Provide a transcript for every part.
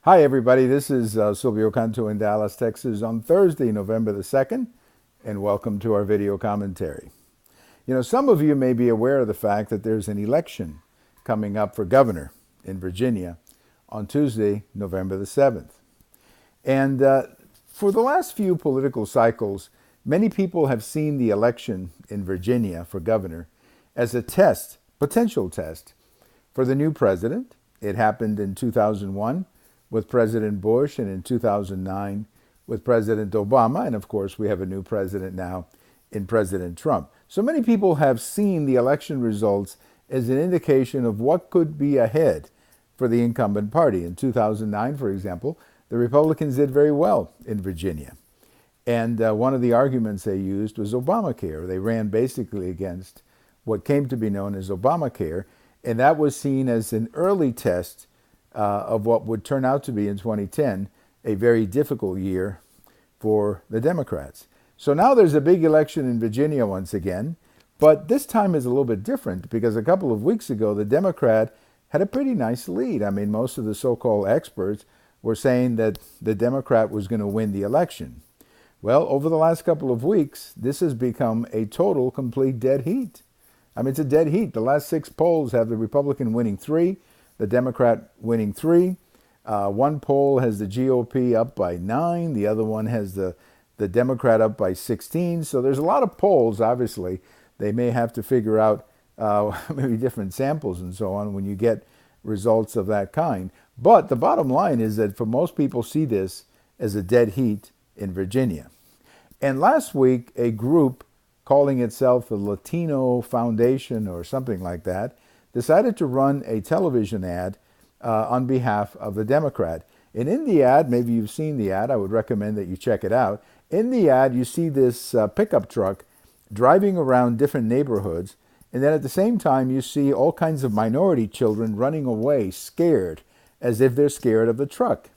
Hi, everybody. This is Silvio Canto in Dallas, Texas on Thursday, November the 2nd, and welcome to our video commentary. Some of you may be aware of the fact that there's an election coming up for governor in Virginia on Tuesday, November the 7th. And for the last few political cycles, many people have seen the election in Virginia for governor as a test, potential test, for the new president. It happened in 2001 with President Bush and in 2009 with President Obama. And of course, we have a new president now in President Trump. So many people have seen the election results as an indication of what could be ahead for the incumbent party. In 2009, for example, the Republicans did very well in Virginia. And one of the arguments they used was Obamacare. They ran basically against what came to be known as Obamacare, and that was seen as an early test of what would turn out to be in 2010 a very difficult year for the Democrats. So now there's a big election in Virginia once again, but this time is a little bit different because a couple of weeks ago the Democrat had a pretty nice lead. I mean, most of the so-called experts were saying that the Democrat was going to win the election. Well, over the last couple of weeks, this has become a total, complete dead heat. I mean, it's a dead heat. The last 6 polls have the Republican winning 3, the Democrat winning 3. One poll has the GOP up by 9. The other one has the Democrat up by 16. So there's a lot of polls, obviously. They may have to figure out maybe different samples and so on when you get results of that kind. But the bottom line is that for most people see this as a dead heat in Virginia. And last week, a group calling itself the Latino Foundation or something like that decided to run a television ad on behalf of the Democrat. And in the ad, maybe you've seen the ad, I would recommend that you check it out. In the ad, you see this pickup truck driving around different neighborhoods, and then at the same time, you see all kinds of minority children running away, scared, as if they're scared of the truck.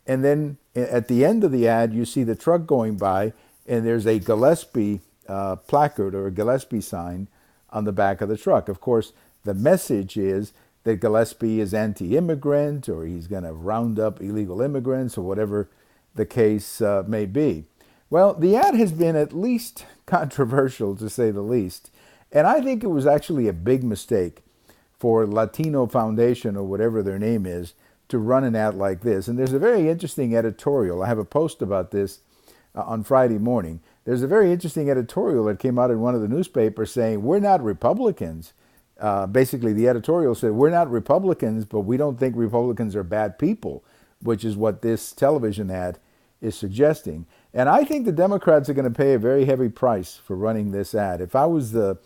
And then at the end of the ad, you see the truck going by, and there's a Gillespie placard or a Gillespie sign on the back of the truck. Of course, the message is that Gillespie is anti-immigrant, or he's going to round up illegal immigrants, or whatever the case may be. Well, the ad has been at least controversial, to say the least. And I think it was actually a big mistake for Latino Foundation, or whatever their name is, to run an ad like this. And there's a very interesting editorial. I have a post about this on Friday morning. There's a very interesting editorial that came out in one of the newspapers saying, we're not Republicans. Basically, the editorial said, we're not Republicans, but we don't think Republicans are bad people, which is what this television ad is suggesting. And I think the Democrats are going to pay a very heavy price for running this ad. If I was the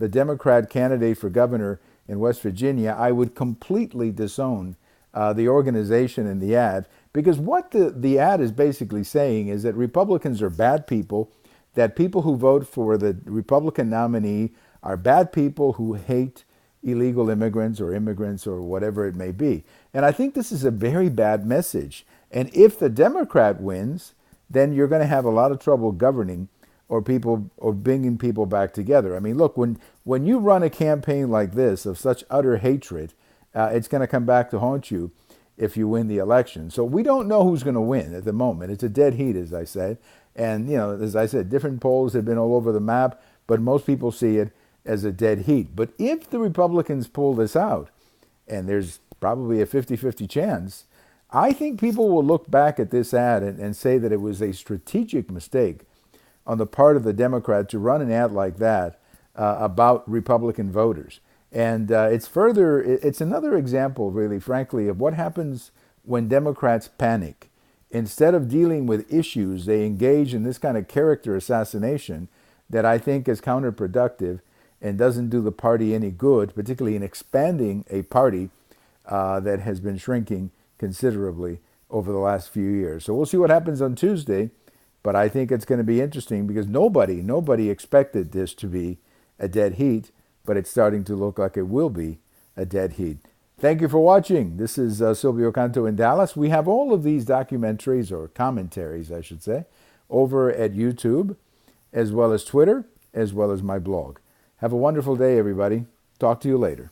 Democrat candidate for governor in West Virginia, I would completely disown the organization in the ad, because what the ad is basically saying is that Republicans are bad people, that people who vote for the Republican nominee are bad people who hate illegal immigrants or whatever it may be. And I think this is a very bad message. And if the Democrat wins, then you're going to have a lot of trouble governing or bringing people back together. I mean, look, when you run a campaign like this of such utter hatred, it's going to come back to haunt you if you win the election. So we don't know who's going to win at the moment. It's a dead heat, as I said. And, as I said, different polls have been all over the map, but most people see it as a dead heat. But if the Republicans pull this out, and there's probably a 50-50 chance, I think people will look back at this ad and say that it was a strategic mistake on the part of the Democrat to run an ad like that about Republican voters. And it's another example, really, frankly, of what happens when Democrats panic. Instead of dealing with issues, they engage in this kind of character assassination that I think is counterproductive and doesn't do the party any good, particularly in expanding a party that has been shrinking considerably over the last few years. So we'll see what happens on Tuesday, but I think it's going to be interesting because nobody expected this to be a dead heat, but it's starting to look like it will be a dead heat. Thank you for watching. This is Silvio Canto in Dallas. We have all of these documentaries, or commentaries, I should say, over at YouTube, as well as Twitter, as well as my blog. Have a wonderful day, everybody. Talk to you later.